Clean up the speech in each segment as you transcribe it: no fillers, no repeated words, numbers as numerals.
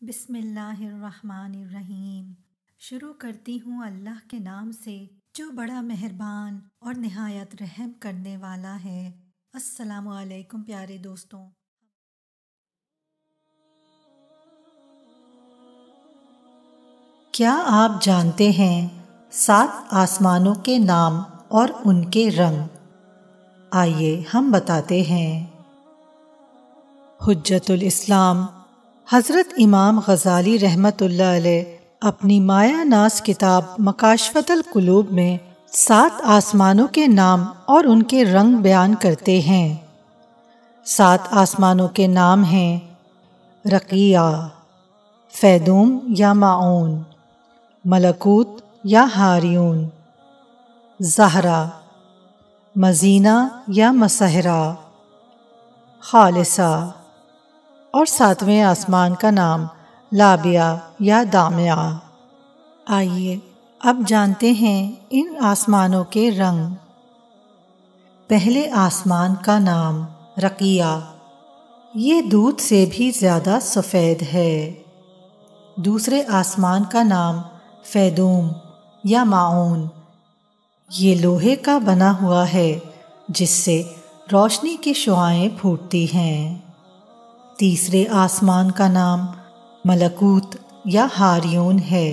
بسم اللہ الرحمن الرحیم۔ شروع کرتی ہوں اللہ کے نام سے جو بڑا مہربان اور نہایت رحم کرنے والا ہے۔ السلام علیکم پیارے دوستوں۔ کیا آپ جانتے ہیں 7 آسمانوں کے نام اور ان کے رنگ؟ آئیے ہم بتاتے ہیں۔ حجت الاسلام حضرت امام غزالی رحمۃ اللہ علیہ اپنی مایہ ناز کتاب مکاشفۃ القلوب میں 7 آسمانوں کے نام اور ان کے رنگ بیان کرتے ہیں۔ 7 آسمانوں کے نام ہیں: رقیہ، فیدوم یا معون، ملکوت یا ہاریون، زہرہ، مزینہ یا مسحرہ، خالصہ، اور 7ویں آسمان کا نام لابیہ یا دامعہ۔ آئیے اب جانتے ہیں ان آسمانوں کے رنگ۔ پہلے آسمان کا نام رقیہ، یہ دودھ سے بھی زیادہ سفید ہے۔ دوسرے آسمان کا نام فیدوم یا معون، یہ لوہے کا بنا ہوا ہے جس سے روشنی کی شعاعیں پھوٹتی ہیں۔ تیسرے آسمان کا نام ملکوت یا ہاریون ہے،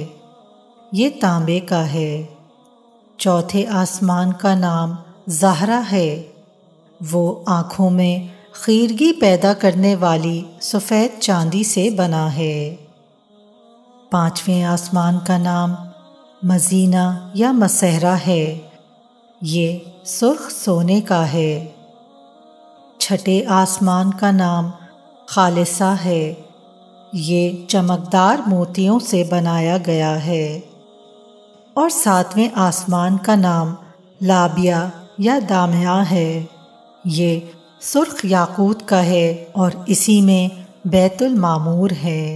یہ تانبے کا ہے۔ چوتھے آسمان کا نام زہرہ ہے، وہ آنکھوں میں خیرگی پیدا کرنے والی سفید چاندی سے بنا ہے۔ پانچویں آسمان کا نام مزینہ یا مسحرہ ہے، یہ سرخ سونے کا ہے۔ چھٹے آسمان کا نام خالصہ ہے، یہ چمکدار موتیوں سے بنایا گیا ہے۔ اور 7ویں آسمان کا نام لابیہ یا دامعہ ہے، یہ سرخ یاقوت کا ہے اور اسی میں بیت المعمور ہے۔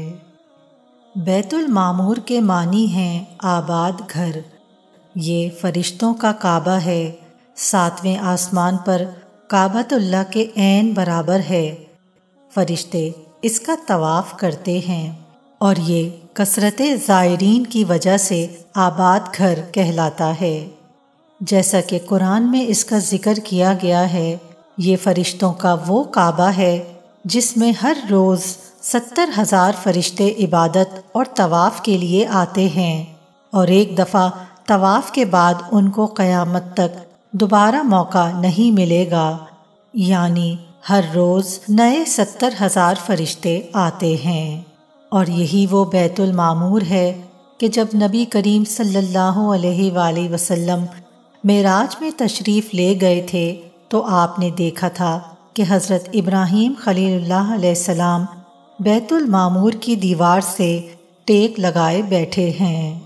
بیت المعمور کے معنی ہیں آباد گھر، یہ فرشتوں کا کعبہ ہے۔ 7ویں آسمان پر کعبۃ اللہ کے عین برابر ہے، فرشتے اس کا طواف کرتے ہیں اور یہ کثرت زائرین کی وجہ سے آباد گھر کہلاتا ہے۔ جیسا کہ قرآن میں اس کا ذکر کیا گیا ہے، یہ فرشتوں کا وہ کعبہ ہے جس میں ہر روز 70,000 فرشتے عبادت اور طواف کے لیے آتے ہیں، اور ایک دفعہ طواف کے بعد ان کو قیامت تک دوبارہ موقع نہیں ملے گا، یعنی ہر روز نئے 70,000 فرشتے آتے ہیں۔ اور یہی وہ بیت المعمور ہے کہ جب نبی کریم صلی اللہ علیہ وآلہ وسلم معراج میں تشریف لے گئے تھے تو آپ نے دیکھا تھا کہ حضرت ابراہیم خلیل اللہ علیہ السلام بیت المعمور کی دیوار سے ٹیک لگائے بیٹھے ہیں۔